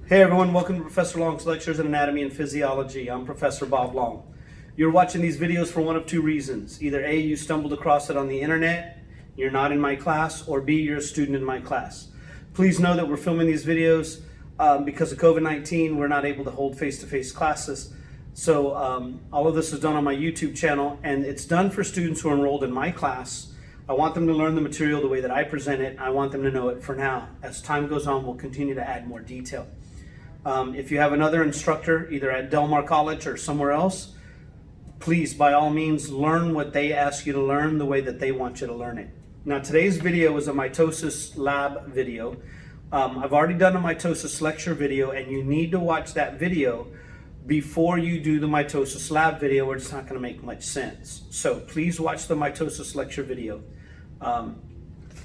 Hey everyone, welcome to Professor Long's Lectures in Anatomy and Physiology. I'm Professor Bob Long. You're watching these videos for one of two reasons. Either A, you stumbled across it on the internet, you're not in my class, or B, you're a student in my class. Please know that we're filming these videos because of COVID-19. We're not able to hold face-to-face classes. So all of this is done on my YouTube channel, and it's done for students who are enrolled in my class. I want them to learn the material the way that I present it. I want them to know it for now. As time goes on, we'll continue to add more detail. If you have another instructor, either at Del Mar College or somewhere else, please, by all means, learn what they ask you to learn the way that they want you to learn it. Now, today's video is a mitosis lab video. I've already done a mitosis lecture video, and you need to watch that video before you do the mitosis lab video, or it's not going to make much sense. So please watch the mitosis lecture video.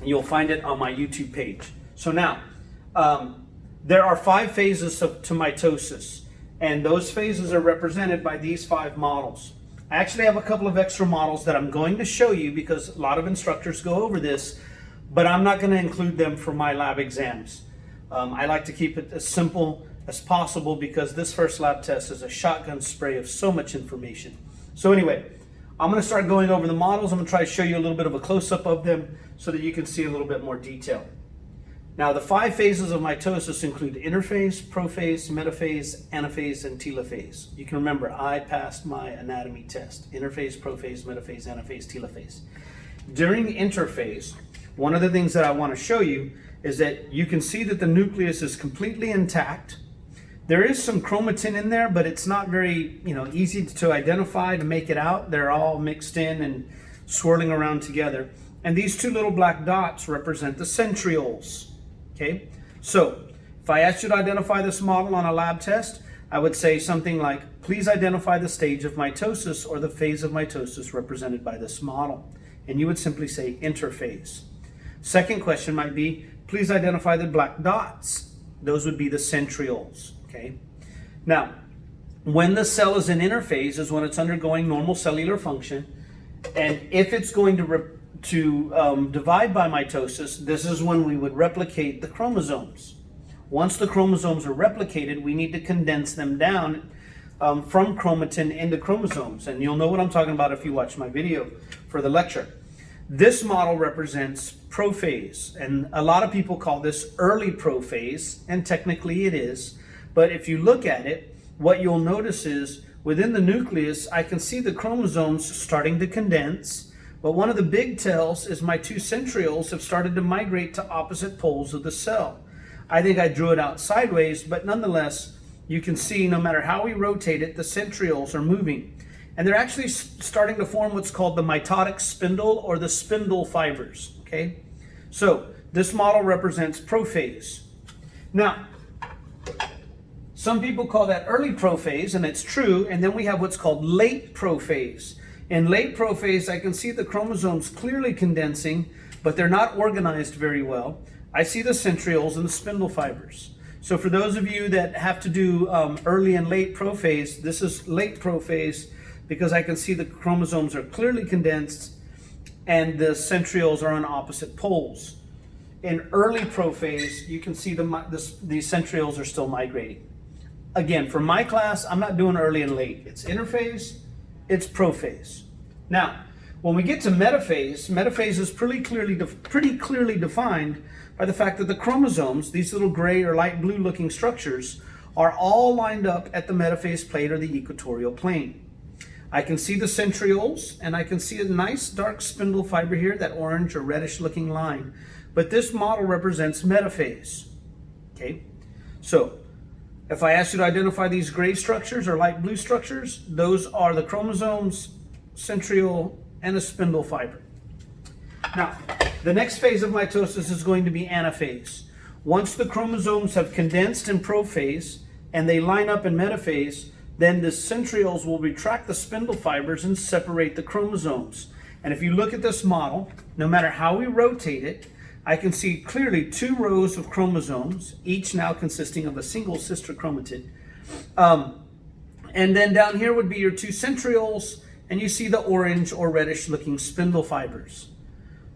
You'll find it on my YouTube page. So now, there are 5 phases to mitosis, and those phases are represented by these 5 models. I actually have a couple of extra models that I'm going to show you because a lot of instructors go over this, but I'm not going to include them for my lab exams. I like to keep it as simple as possible because this first lab test is a shotgun spray of so much information. So anyway, I'm going to start going over the models. I'm going to try to show you a little bit of a close-up of them so that you can see a little bit more detail. Now, the 5 phases of mitosis include interphase, prophase, metaphase, anaphase, and telophase. You can remember, I passed my anatomy test. Interphase, prophase, metaphase, anaphase, telophase. During interphase, one of the things that I want to show you is that you can see that the nucleus is completely intact. There is some chromatin in there, but it's not very, easy to identify, to make it out. They're all mixed in and swirling around together. And these 2 little black dots represent the centrioles. Okay, so if I asked you to identify this model on a lab test, I would say something like, please identify the stage of mitosis or the phase of mitosis represented by this model. And you would simply say interphase. Second question might be, please identify the black dots. Those would be the centrioles. Okay. Now, when the cell is in interphase is when it's undergoing normal cellular function, and if it's going to divide by mitosis, this is when we would replicate the chromosomes. Once the chromosomes are replicated, we need to condense them down from chromatin into chromosomes. And you'll know what I'm talking about if you watch my video for the lecture. This model represents prophase, and a lot of people call this early prophase, and technically it is. But if you look at it, what you'll notice is within the nucleus, I can see the chromosomes starting to condense. But one of the big tells is my 2 centrioles have started to migrate to opposite poles of the cell. I think I drew it out sideways, but nonetheless, you can see no matter how we rotate it, the centrioles are moving. And they're actually starting to form what's called the mitotic spindle or the spindle fibers, okay? So this model represents prophase. Now, some people call that early prophase, and it's true, and then we have what's called late prophase. In late prophase, I can see the chromosomes clearly condensing, but they're not organized very well. I see the centrioles and the spindle fibers. So for those of you that have to do early and late prophase, this is late prophase because I can see the chromosomes are clearly condensed and the centrioles are on opposite poles. In early prophase, you can see these centrioles are still migrating. Again, for my class, I'm not doing early and late. It's interphase. It's prophase. Now, when we get to metaphase, metaphase is pretty clearly defined by the fact that the chromosomes, these little gray or light blue looking structures, are all lined up at the metaphase plate or the equatorial plane. I can see the centrioles, and I can see a nice dark spindle fiber here, that orange or reddish looking line. But this model represents metaphase. Okay, so if I ask you to identify these gray structures or light blue structures, those are the chromosomes, centriole, and a spindle fiber. Now, the next phase of mitosis is going to be anaphase. Once the chromosomes have condensed in prophase and they line up in metaphase, then the centrioles will retract the spindle fibers and separate the chromosomes. And if you look at this model, no matter how we rotate it, I can see clearly 2 rows of chromosomes, each now consisting of a single sister chromatid. And then down here would be your 2 centrioles, and you see the orange or reddish looking spindle fibers.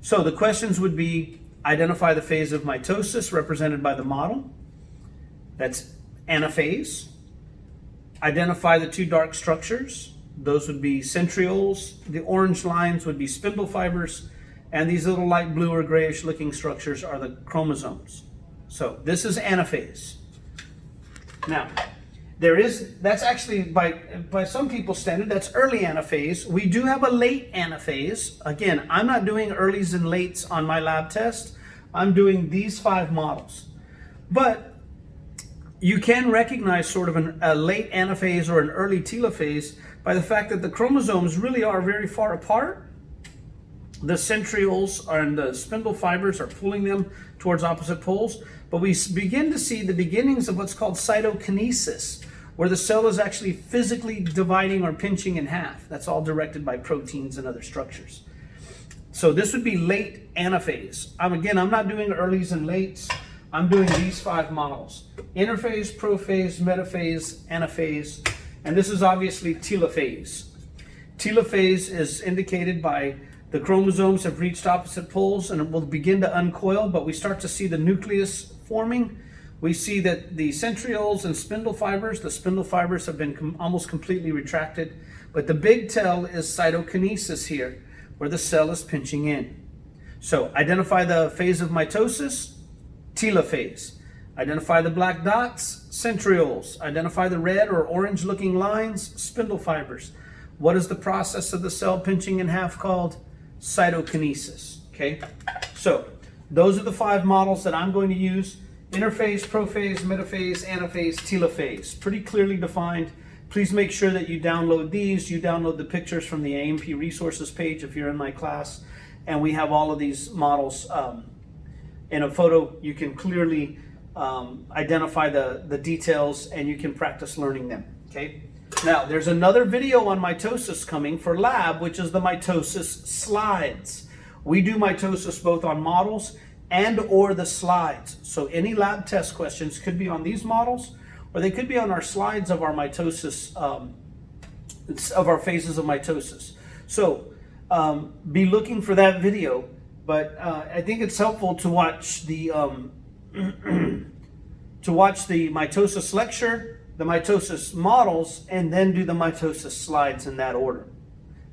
So the questions would be, identify the phase of mitosis represented by the model. That's Anaphase. Identify the two dark structures. Those would be centrioles. The orange lines would be spindle fibers. And these little light blue or grayish looking structures are the chromosomes. So this is anaphase. Now, that's actually by some people's standard, that's early anaphase. We do have a late anaphase. Again, I'm not doing earlies and lates on my lab test. I'm doing these 5 models. But you can recognize sort of a late anaphase or an early telophase by the fact that the chromosomes really are very far apart. The centrioles and the spindle fibers are pulling them towards opposite poles, but we begin to see the beginnings of what's called cytokinesis, where the cell is actually physically dividing or pinching in half. That's all directed by proteins and other structures. So this would be late anaphase. I'm not doing earlies and lates. I'm doing these 5 models: interphase, prophase, metaphase, anaphase, and this is obviously telophase. Telophase is indicated by the chromosomes have reached opposite poles and it will begin to uncoil, but we start to see the nucleus forming. We see that the centrioles and spindle fibers, the spindle fibers have been almost completely retracted, but the big tell is cytokinesis here, where the cell is pinching in. So identify the phase of mitosis, telophase. Identify the black dots, centrioles. Identify the red or orange looking lines, spindle fibers. What is the process of the cell pinching in half called? Cytokinesis. Okay, so those are the 5 models that I'm going to use: interphase, prophase, metaphase, anaphase, telophase. Pretty clearly defined. Please make sure that you download these. You download the pictures from the AMP resources page if you're in my class, and we have all of these models in a photo. You can clearly identify the details, and you can practice learning them. Okay. Now, there's another video on mitosis coming for lab, which is the mitosis slides. We do mitosis both on models and or the slides. So any lab test questions could be on these models, or they could be on our slides of our mitosis, of our phases of mitosis. So be looking for that video, but I think it's helpful to watch the mitosis lecture, the mitosis models, and then do the mitosis slides in that order.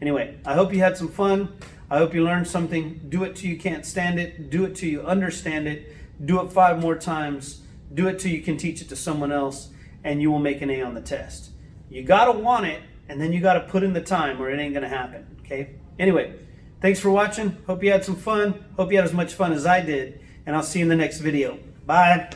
Anyway, I hope you had some fun. I hope you learned something. Do it till you can't stand it. Do it till you understand it. Do it 5 more times. Do it till you can teach it to someone else, and you will make an A on the test. You gotta want it, and then you gotta put in the time, or it ain't gonna happen, okay? Anyway, thanks for watching. Hope you had some fun. Hope you had as much fun as I did, and I'll see you in the next video. Bye.